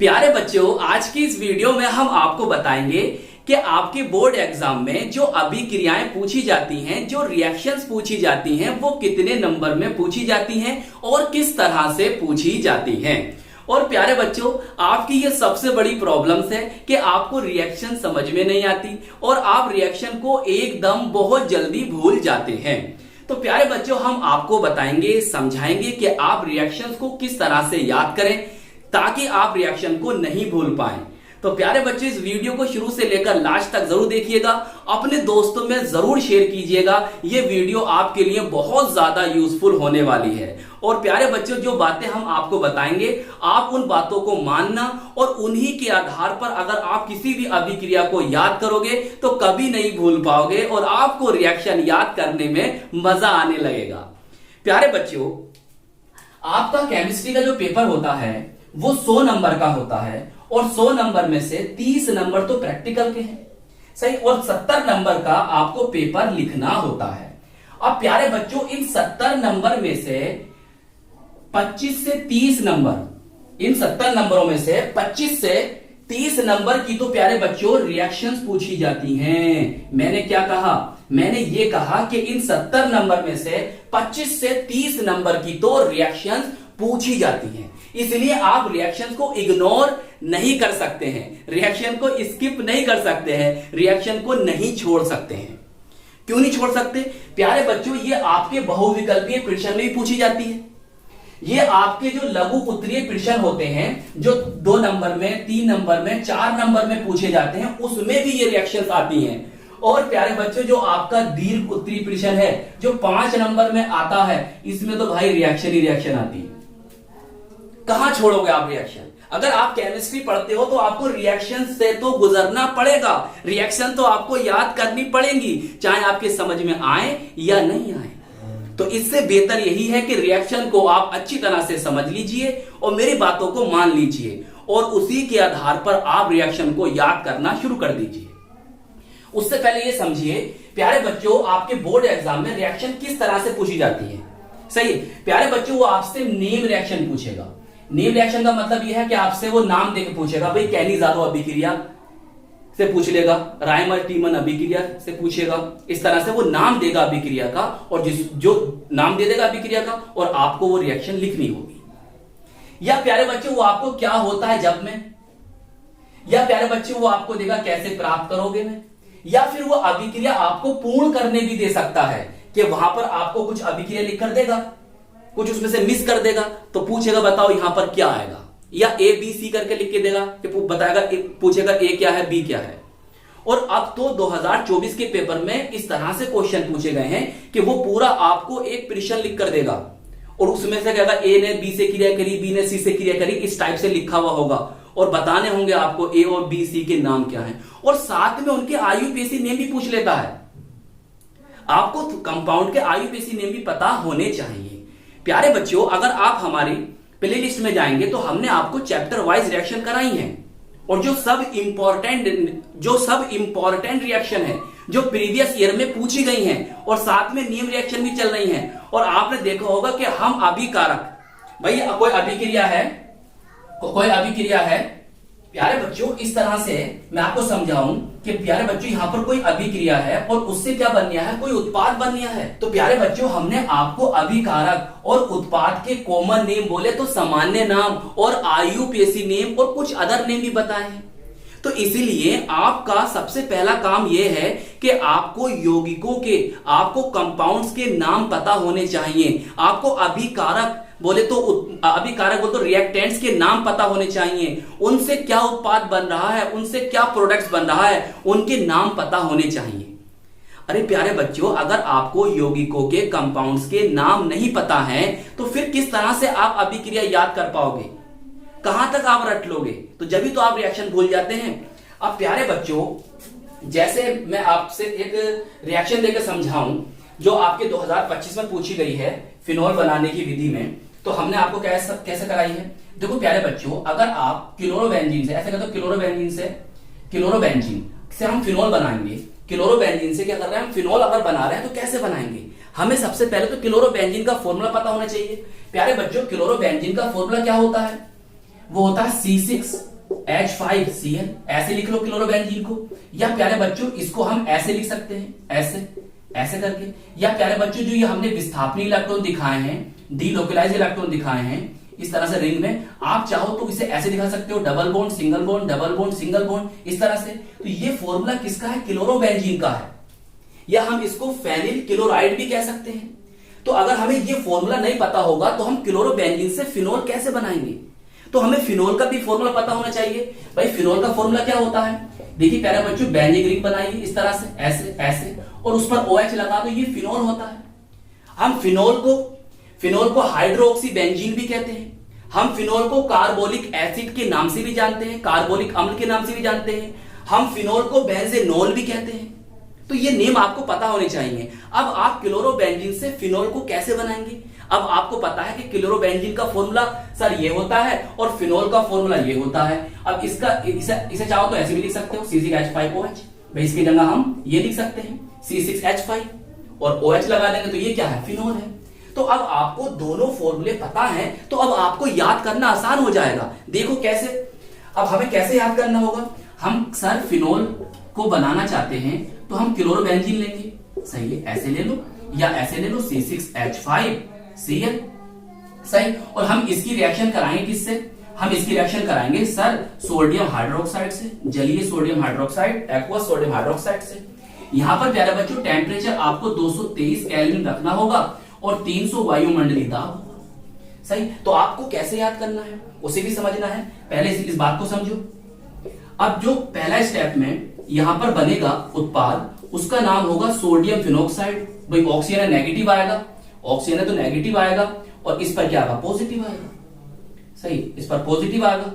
प्यारे बच्चों, आज की इस वीडियो में हम आपको बताएंगे कि आपके बोर्ड एग्जाम में जो अभिक्रियाएं पूछी जाती हैं, जो रिएक्शंस पूछी जाती हैं, वो कितने नंबर में पूछी जाती हैं और किस तरह से पूछी जाती हैं। और प्यारे बच्चों, आपकी ये सबसे बड़ी प्रॉब्लम्स है कि आपको रिएक्शन समझ में नहीं आती और आप रिएक्शन को एकदम बहुत जल्दी भूल जाते हैं। तो प्यारे बच्चों, हम आपको बताएंगे, समझाएंगे कि आप रिएक्शंस को किस तरह से याद करें ताकि आप रिएक्शन को नहीं भूल पाएं। तो प्यारे बच्चों, इस वीडियो को शुरू से लेकर लास्ट तक जरूर देखिएगा, अपने दोस्तों में जरूर शेयर कीजिएगा। ये वीडियो आपके लिए बहुत ज्यादा यूजफुल होने वाली है। और प्यारे बच्चों, जो बातें हम आपको बताएंगे, आप उन बातों को मानना और उन्हीं के आधार पर अगर आप किसी भी अभिक्रिया को याद करोगे तो कभी नहीं भूल पाओगे और आपको रिएक्शन याद करने में मजा आने लगेगा। प्यारे बच्चों, आपका केमिस्ट्री का जो पेपर होता है वो 100 नंबर का होता है और 100 नंबर में से 30 नंबर तो प्रैक्टिकल के हैं, सही, और 70 नंबर का आपको पेपर लिखना होता है। अब प्यारे बच्चों, इन 70 नंबर में से 25 से 30 नंबर, इन 70 नंबरों में से 25 से 30 नंबर की तो प्यारे बच्चों रिएक्शंस पूछी जाती हैं। मैंने क्या कहा? मैंने ये कहा कि इन 70 नंबर में से 25 से 30 नंबर की तो रिएक्शंस पूछी जाती हैं। इसलिए आप रिएक्शन को इग्नोर नहीं कर सकते हैं, रिएक्शन को स्किप नहीं कर सकते हैं, रिएक्शन को नहीं छोड़ सकते हैं। क्यों नहीं छोड़ सकते? प्यारे बच्चों, ये आपके बहुविकल्पीय प्रश्न में भी पूछी जाती है। ये आपके जो लघु उत्तरीय प्रश्न होते हैं, जो 2 नंबर में, 3 नंबर में, 4 नंबर में पूछे जाते हैं, उसमें भी ये रिएक्शंस आती हैं। और प्यारे बच्चों, जो आपका दीर्घ उत्तरीय प्रश्न है, जो 5 नंबर में आता है, इसमें तो भाई रिएक्शन ही रिएक्शन आती है। कहां छोड़ोगे आप रिएक्शन? अगर आप केमिस्ट्री पढ़ते हो तो आपको रिएक्शन से तो गुजरना पड़ेगा, रिएक्शन तो आपको याद करनी पड़ेगी, चाहे आपके समझ में आए या नहीं आए। तो इससे बेहतर यही है कि रिएक्शन को आप अच्छी तरह से समझ लीजिए और मेरी बातों को मान लीजिए और उसी के आधार पर आप रिएक्शन को याद करना शुरू कर दीजिए। उससे पहले ये समझिए प्यारे बच्चों, आपके बोर्ड एग्जाम में रिएक्शन किस तरह से पूछी जाती है। सही, प्यारे बच्चों, वो आपसे नेम रिएक्शन पूछेगा। नेम रिएक्शन का मतलब यह है कि आपसे वो नाम देकर पूछेगा। भाई कैनी जादो अभिक्रिया से पूछ लेगा, रायमर टीमन अभिक्रिया से पूछेगा। इस तरह से वो नाम देगा अभिक्रिया का और जो नाम दे देगा अभिक्रिया का, और आपको वो रिएक्शन लिखनी होगी। या प्यारे बच्चों, वो आपको क्या होता है जब में, या प्यारे बच्चों वो आपको देगा कैसे प्राप्त करोगे में, या फिर वो अभिक्रिया आपको पूर्ण करने भी दे सकता है कि वहां पर आपको कुछ अभिक्रिया लिख कर देगा, कुछ उसमें से मिस कर देगा, तो पूछेगा बताओ यहां पर क्या आएगा, या ए बी सी करके लिख के देगा कि बताएगा, पूछेगा ए क्या है बी क्या है। और अब तो 2024 के पेपर में इस तरह से क्वेश्चन पूछे गए हैं कि वो पूरा आपको एक प्रश्न लिख कर देगा और उसमें से कहेगा ए ने बी से क्रिया करी, बी ने सी से क्रिया करी, इस टाइप से लिखा हुआ होगा और बताने होंगे आपको ए और बी सी के नाम क्या है, और साथ में उनके आईयूपीएसी नेम भी पूछ लेता है। आपको कंपाउंड के आईयूपीएसी नेम भी पता होने चाहिए। प्यारे बच्चों, अगर आप हमारी प्लेलिस्ट में जाएंगे तो हमने आपको चैप्टर वाइज रिएक्शन कराई हैं और जो सब इंपॉर्टेंट रिएक्शन है जो प्रीवियस ईयर में पूछी गई हैं और साथ में नेम रिएक्शन भी चल रही हैं। और आपने देखा होगा कि हम अभिकारक, भाई कोई अभिक्रिया है प्यारे बच्चों, इस तरह से मैं आपको समझाऊं कि प्यारे बच्चों यहां पर कोई अभिक्रिया है और उससे क्या बन गया है, कोई उत्पाद बन गया है। तो प्यारे बच्चों, हमने आपको अभिकारक और उत्पाद के कॉमन नेम बोले तो सामान्य नाम और आईयूपीएसी नेम और कुछ अदर नेम भी बताए हैं। तो इसीलिए आपका सबसे पहला काम यह है कि आपको यौगिकों के, आपको कंपाउंड्स के नाम पता होने चाहिए। आपको अभिकारक बोले तो रिएक्टेंट्स के नाम पता होने चाहिए, उनसे क्या उत्पाद बन रहा है, उनसे क्या प्रोडक्ट्स बन रहा है, उनके नाम पता होने चाहिए। अरे प्यारे बच्चों, अगर आपको यौगिकों के, कंपाउंड्स के नाम नहीं पता है तो फिर किस तरह से आप अभिक्रिया याद कर पाओगे, कहां तक आप रट लोगे? तो जब भी तो आप रिएक्शन भूल जाते हैं। अब प्यारे बच्चों, जैसे मैं आपसे एक रिएक्शन देकर समझाऊं जो आपके 2025 में पूछी गई है फिनॉल बनाने की विधि में, तो हमने आपको कैसे कराई है। देखो प्यारे बच्चों, अगर आप क्लोरोबेंजीन से, ऐसे कहते हो क्लोरोबेंजीन से हम फिनॉल बनाएंगे, क्लोरोबेंजीन से क्या कर रहे हैं हम, फिनॉल अगर बना रहे हैं तो कैसे बनाएंगे? हमें सबसे पहले तो क्लोरोबेंजीन का फॉर्मूला पता होना चाहिए। प्यारे बच्चों, क्लोरोबेंजीन का फॉर्मूला क्या होता है? वो होता है C6 H5Cl ऐसे लिख लो क्लोरोबेंजीन को। या प्यारे बच्चों इसको हम ऐसे लिख सकते हैं, ऐसे करके। या प्यारे बच्चों जो ये हमने विस्थापनी इलेक्ट्रॉन दिखाए हैं, डीलोकलाइज इलेक्ट्रॉन दिखाए हैं इस तरह से रिंग में, आप चाहो तो इसे ऐसे दिखा सकते हो, double bond single bond, double bond single bond, इस तरह से। तो ये फॉर्मूला किसका है? क्लोरोबेंजीन का है। या हम इसको फेनिल क्लोराइड भी कह सकते हैं। तो अगर हमें ये फॉर्मूला नहीं पता होगा तो हम क्लोरोबेंजीन से फिनोल कैसे बनाएंगे? तो हमें फिनोल का भी फॉर्मूला पता होना चाहिए। भाई फिनोल का फॉर्मूला क्या होता है? देखिए प्यारे बच्चों, बेंजीन रिंग बनाइए इस तरह से, ऐसे और उस पर OH लगा दो, ये फिनोल होता है। हम फिनोल को हाइड्रोक्सी बेंजीन भी कहते हैं। हम फिनोल को कार्बोलिक एसिड के नाम से भी जानते हैं, कार्बोलिक अम्ल के नाम से भी जानते हैं। हम फिनोल को बेंजेनोल भी कहते हैं। तो ये नेम आपको पता होने चाहिए। अब आप क्लोरोबेंजीन से फिनोल को कैसे बनाएंगे? अब आपको पता है कि क्लोरोबेंजीन का फॉर्मूला सर ये होता है और फिनोल का फॉर्मूला ये होता है। अब इसे चाहो तो ऐसे भी लिख सकते हो, C6H5OH। भाई इसकी जगह हम ये लिख सकते हैं C6H5 और OH लगा देंगे तो ये क्या है? फिनोल है। तो अब आपको दोनों फॉर्मूले पता हैं, तो अब आपको याद करना आसान हो जाएगा। देखो कैसे। अब हमें कैसे याद करना होगा? हम सर फिनोल को बनाना चाहते हैं तो हम क्लोरोबेंजीन लेंगे, सही है, ऐसे ले लो या ऐसे ले लो C6H5Cl, सही। और हम इसकी रिएक्शन कराएंगे किससे? हम इसकी रिएक्शन कराएंगे सर सोडियम हाइड्रोक्साइड से, जलीय sodium hydroxide, aqueous sodium hydroxide से। यहां पर प्यारे बच्चों टेम्परेचर आपको 223 केल्विन रखना होगा और 300 वायुमंडलीय दाब होगा, सही। तो आपको कैसे याद करना है उसे भी समझना है, पहले इस बात को समझो। अब जो पहला स्टेप में यहां पर बनेगा उत्पाद, उसका नाम होगा सोडियम फिनोक्साइड। भाई ऑक्सीजन है, नेगेटिव आएगा, ऑक्सीजन है तो नेगेटिव आएगा, और इस पर क्या आएगा? पॉजिटिव आएगा, सही, इस पर पॉजिटिव आएगा।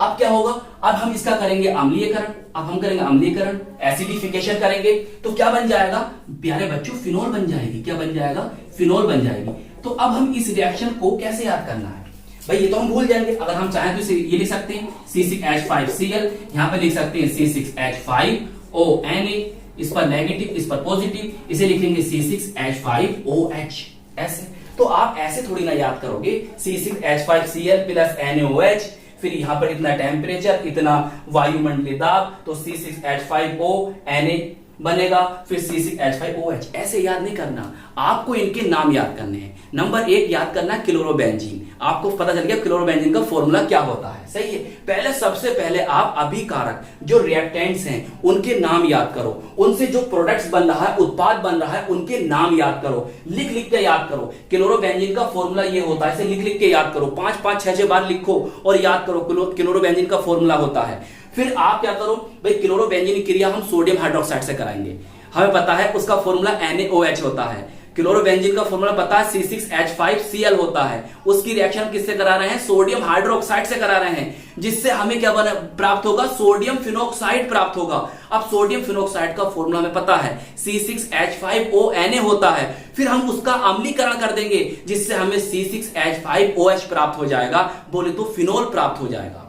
अब क्या होगा? अब हम इसका करेंगे अम्लीयकरण। अब हम करेंगे अम्लीयकरण, एसिडिफिकेशन करेंगे, तो क्या बन जाएगा प्यारे बच्चों? फिनोल बन जाएगी। क्या बन जाएगा? फिनोल बन जाएगी। तो अब हम इस रिएक्शन को कैसे याद करना है? भाई ये तो हम भूल जाएंगे। अगर हम चाहें तो इसे ये लिख सकते हैं C6H5Cl, यहां पर लिख सकते हैं C6H5ONA, इस पर नेगेटिव इस पर पॉजिटिव, इसे लिखेंगे C6H5OH, ऐसे। तो आप ऐसे थोड़ी ना याद करोगे, C6H5Cl प्लस NaOH, फिर यहां पर इतना टेम्परेचर, इतना वायुमंडलीय दाब, तो C6H5ONA बनेगा, फिर C6H5OH। ऐसे याद नहीं करना, आपको इनके नाम याद करने हैं। नंबर 1 याद करना क्लोरोबेंजीन। आपको पता चल गया क्लोरोबेंजीन का फॉर्मूला क्या होता है, सही है। पहले सबसे पहले आप अभिकारक जो रिएक्टेंट्स हैं उनके नाम याद करो, उनसे जो प्रोडक्ट्स बन रहा है, उत्पाद बन रहा है, उनके नाम याद करो, लिख लिख के याद करो। क्लोरोबेंजीन का फॉर्मूला ये होता है, इसे लिख लिख के याद करो, 5-5 6-6 बार लिखो और याद करो क्लोरोबेंजीन का फॉर्मूला होता है। फिर आप क्या करो भाई, क्लोरोबेंजीन की क्रिया हम सोडियम हाइड्रोक्साइड से कराएंगे, हमें पता है उसका फॉर्मूला NaOH होता है। क्लोरोबेंजीन का फॉर्मूला पता है C6H5Cl होता है, उसकी रिएक्शन किससे करा रहे हैं? सोडियम हाइड्रोक्साइड से करा रहे हैं, जिससे हमें क्या प्राप्त होगा? सोडियम फिनोक्साइड प्राप्त होगा। अब सोडियम फिनोक्साइड का फॉर्मूला हमें पता है C6H5ONA होता है, फिर हम उसका अम्लीकरण कर देंगे जिससे हमें C6H5OH प्राप्त हो जाएगा, बोले तो फिनोल प्राप्त हो जाएगा।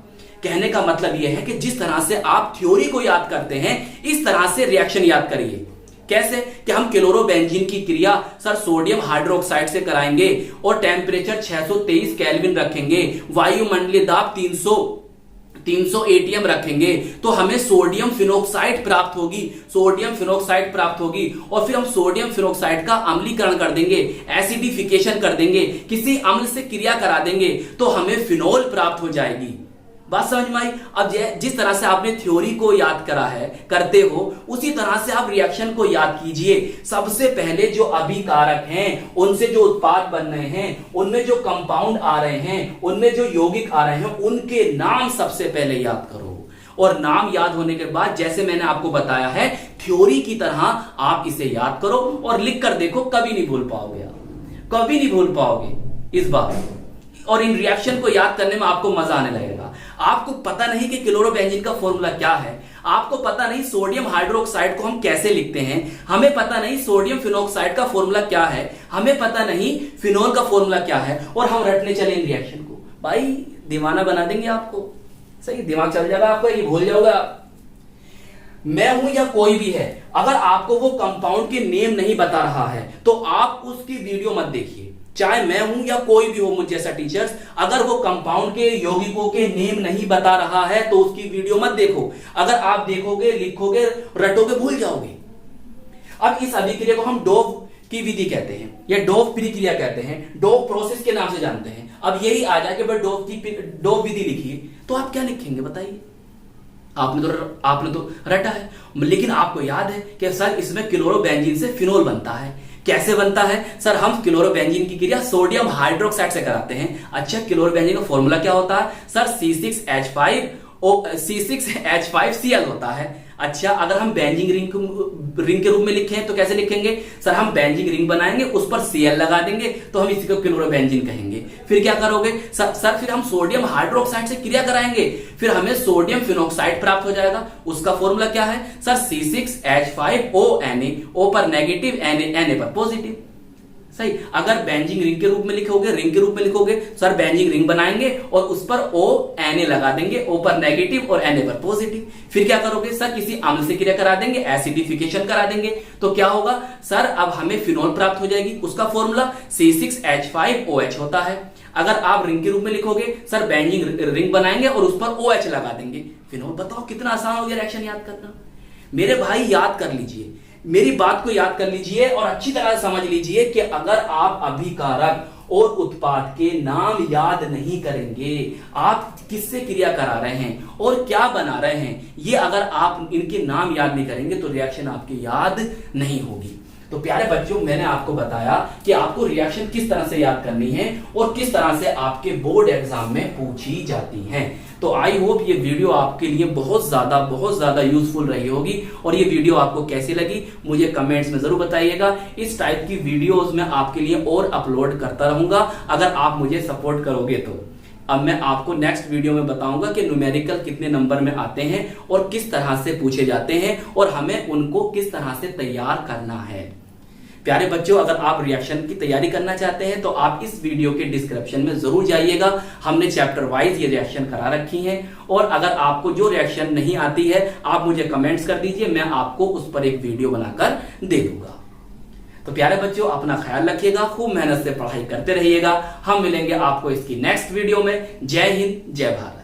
कहने का मतलब यह है कि जिस तरह से आप थ्योरी को याद करते हैं, इस तरह से रिएक्शन याद करिए। कैसे? कि हम क्लोरोबेंजीन की क्रिया सर सोडियम हाइड्रोक्साइड से कराएंगे और टेम्परेचर 623 केल्विन रखेंगे, वायुमंडलीय दाब 300 ATM रखेंगे, तो हमें सोडियम फिनोक्साइड प्राप्त होगी, सोडियम फिनोक्साइड प्राप्त होगी। और फिर हम सोडियम फिनोक्साइड का अम्लीकरण कर देंगे, एसिडिफिकेशन कर देंगे, किसी अम्ल से क्रिया करा देंगे, तो हमें फिनोल प्राप्त हो जाएगी। बात समझ में आई? अब जिस तरह से आपने थ्योरी को याद करा है, करते हो, उसी तरह से आप रिएक्शन को याद कीजिए। सबसे पहले जो अभिकारक हैं, उनसे जो उत्पाद बन रहे हैं, उनमें जो कंपाउंड आ रहे हैं, उनमें जो यौगिक आ रहे हैं, उनके नाम सबसे पहले याद करो। और नाम याद होने के बाद जैसे मैंने आपको बताया है, थ्योरी की तरह आप इसे याद करो और लिख कर देखो, कभी नहीं भूल पाओगे आप, कभी नहीं भूल पाओगे इस बात। और इन रिएक्शन को याद करने में आपको मजा आने लगेगा। आपको पता नहीं कि क्लोरोबेंजीन का फॉर्मूला क्या है, आपको पता नहीं सोडियम हाइड्रोक्साइड को हम कैसे लिखते हैं, हमें पता नहीं सोडियम फिनोक्साइड का फॉर्मूला क्या है, हमें पता नहीं फिनोल का फॉर्मूला क्या है, और हम रटने चले इन रिएक्शन को। भाई दीवाना बना देंगे आपको, सही, दिमाग चल जाएगा आपका, ये भूल जाओगा। मैं हूं या कोई भी है, अगर आपको वो कंपाउंड के नेम नहीं बता रहा है तो आप उसकी वीडियो मत देखिए। चाहे मैं हूं या कोई भी हो मुझ जैसा टीचर्स, अगर वो कंपाउंड के यौगिकों के नेम नहीं बता रहा है तो उसकी वीडियो मत देखो। अगर आप देखोगे, लिखोगे, रटोगे, भूल जाओगे। अब इस अभिक्रिया को हम डोव की विधि कहते हैं या डोव प्रक्रिया कहते हैं, डोव प्रोसेस के नाम से जानते हैं। अब यही आ जाए कि भाई डोव विधि लिखिए, तो आप क्या लिखेंगे बताइए? आपने तो रटा है, लेकिन आपको याद है कि सर इसमें क्लोरोबेंजीन से फिनोल बनता है। कैसे बनता है सर? हम क्लोरोबेंजीन की क्रिया सोडियम हाइड्रोक्साइड से कराते हैं। अच्छा, क्लोरोबेंजीन का फॉर्मूला क्या होता है सर? C6H5Cl होता है। अच्छा, अगर हम बेंजीन रिंग के रूप में लिखें तो कैसे लिखेंगे सर? हम बेंजीन रिंग बनाएंगे, उस पर Cl लगा देंगे, तो हम इसी को क्लोरोबेंजीन कहेंगे। फिर क्या करोगे सर? फिर हम सोडियम हाइड्रोक्साइड से क्रिया कराएंगे, फिर हमें सोडियम फिनोक्साइड प्राप्त हो जाएगा। उसका फॉर्मूला क्या है सर? C6H5ONa, O पर नेगेटिव, Na पर पॉजिटिव। सही। अगर बेंजीन रिंग के रूप में लिखोगे सर बेंजीन रिंग बनाएंगे और उस पर Na लगा देंगे, O पर नेगेटिव और Na पर पॉजिटिव। फिर क्या करोगे सर? किसी अम्ल से क्रिया करा देंगे, एसिडिफिकेशन करा देंगे, तो क्या होगा सर? अब हमें फिनोल प्राप्त हो जाएगी। उसका फॉर्मूला C6H5OH होता है। अगर आप रिंग के रूप में लिखोगे सर बेंजीन रिंग बनाएंगे और उस पर OH लगा देंगे, फिनोल। बताओ कितना आसान हो गया रिएक्शन याद करना। मेरे भाई याद कर लीजिए, मेरी बात को याद कर लीजिए और अच्छी तरह समझ लीजिए कि अगर आप अभिकारक और उत्पाद के नाम याद नहीं करेंगे, आप किससे क्रिया करा रहे हैं और क्या बना रहे हैं, ये अगर आप इनके नाम याद नहीं करेंगे तो रिएक्शन आपकी याद नहीं होगी। तो प्यारे बच्चों, मैंने आपको बताया कि आपको रिएक्शन किस तरह से याद करनी है और किस तरह से आपके बोर्ड एग्जाम में पूछी जाती हैं। तो आई होप ये वीडियो आपके लिए बहुत ज्यादा यूजफुल रही होगी। और ये वीडियो आपको कैसी लगी मुझे कमेंट्स में जरूर बताइएगा। इस टाइप की वीडियोस मैं आपके लिए और अपलोड करता रहूंगा अगर आप मुझे सपोर्ट करोगे तो। अब मैं आपको नेक्स्ट वीडियो में बताऊंगा कि न्यूमेरिकल कितने नंबर में आते हैं और किस तरह से पूछे जाते हैं और हमें उनको किस तरह से तैयार करना है। प्यारे बच्चों, अगर आप रिएक्शन की तैयारी करना चाहते हैं तो आप इस वीडियो के डिस्क्रिप्शन में जरूर जाइएगा। हमने चैप्टर वाइज ये रिएक्शन करा रखी हैं और अगर आपको जो रिएक्शन नहीं आती है आप मुझे कमेंट्स कर दीजिए, मैं आपको उस पर एक वीडियो बनाकर दे दूंगा। तो प्यारे बच्चों, अपना ख्याल रखिएगा, खूब मेहनत से पढ़ाई करते रहिएगा। हम मिलेंगे आपको इसकी नेक्स्ट वीडियो में। जय हिंद, जय भारत।